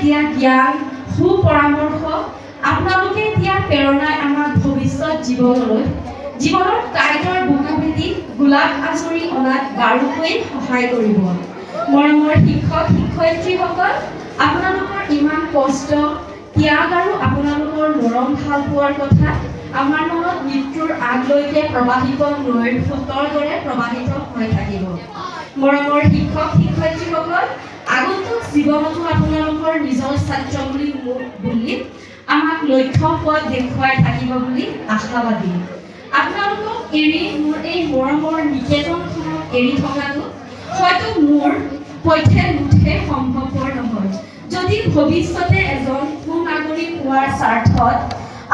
দিয়া জ্ঞান সুপৰামৰ্শ আপোনালোকে দিয়া প্ৰেৰণাই আমাৰ ভৱিষ্যত জীৱনত কাইটৰ বুকুভেদি গোলাপ আঁচৰি অনাত বাৰুকৈ সহায় কৰিব। মৰমৰ শিক্ষক শিক্ষয়িত্ৰীসকল, আপোনালোকৰ ইমান কষ্ট ত্যাগ আৰু আপোনালোকৰ মৰম ভাল পোৱাৰ কথা আমাৰ মনত মৃত্যুৰ আগলৈকে প্ৰবাহিত নৈৰ সোঁতৰ দৰে প্ৰবাহিত হৈ থাকিব। মৰমৰ শিক্ষক শিক্ষয়িত্ৰীসকল, আগন্তুক জীৱনতো আপোনালোকৰ নিজৰ ছাত্ৰ বুলি আমাক লক্ষ্য পথ দেখুৱাই থাকিব বুলি আশাবাদী। আপোনালোকক এৰি মোৰ এই মৰমৰ নিকেতনখনক এৰি থকাটো হয়তো মোৰ পক্ষে মুঠে সম্ভৱপৰ নহয়। যদি ভৱিষ্যতে এজন সুনাগৰিক হোৱাৰ স্বাৰ্থত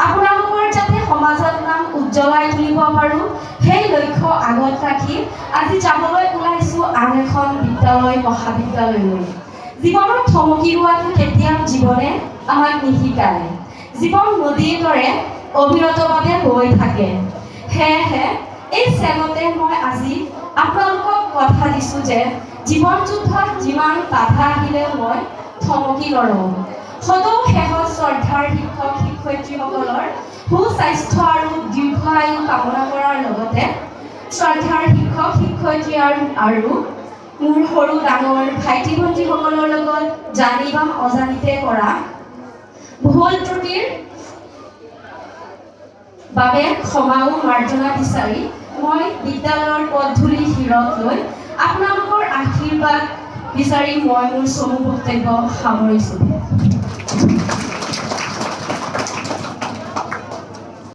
আপোনালোকৰ যাতে সমাজত নাম উজ্জ্বলাই তুলিব পাৰোঁ, সেই লক্ষ্য আগত ৰাখি আজি যাবলৈ ওলাইছোঁ আন এখন বিদ্যালয় মহাবিদ্যালয়লৈ। জীৱনত থমকি ৰোৱাটো কেতিয়াও জীৱনে আমাক নিশিকায়। জীৱন নদীৰ দৰে অবিৰতভাৱে বৈ থাকে। সেয়েহে এই চেগতে মই আজি আপোনালোকক কথা দিছোঁ যে জীৱন যুদ্ধত যিমান বাধা আহিলেও মই থমকি নৰওঁ। সদৌ শেষত শ্ৰদ্ধাৰ শিক্ষক শিক্ষয়িত্ৰীসকলৰ সুস্বাস্থ্য আৰু দীৰ্ঘায়ু কামনা কৰাৰ লগতে শ্ৰদ্ধাৰ শিক্ষক শিক্ষয়িত্ৰী আৰু মোৰ সৰু ডাঙৰ ভাইটি ভণ্টিসকলৰ লগত জানি বা অজানিতে কৰা ভুল ত্ৰুটিৰ বাবে ক্ষমাও মাৰ্জনা বিচাৰি মই বিদ্যালয়ৰ পদধূলি শিৰত লৈ আপোনালোকৰ আশীৰ্বাদ বিচাৰি মই মোৰ চমু বক্তব্য সামৰিছোঁ।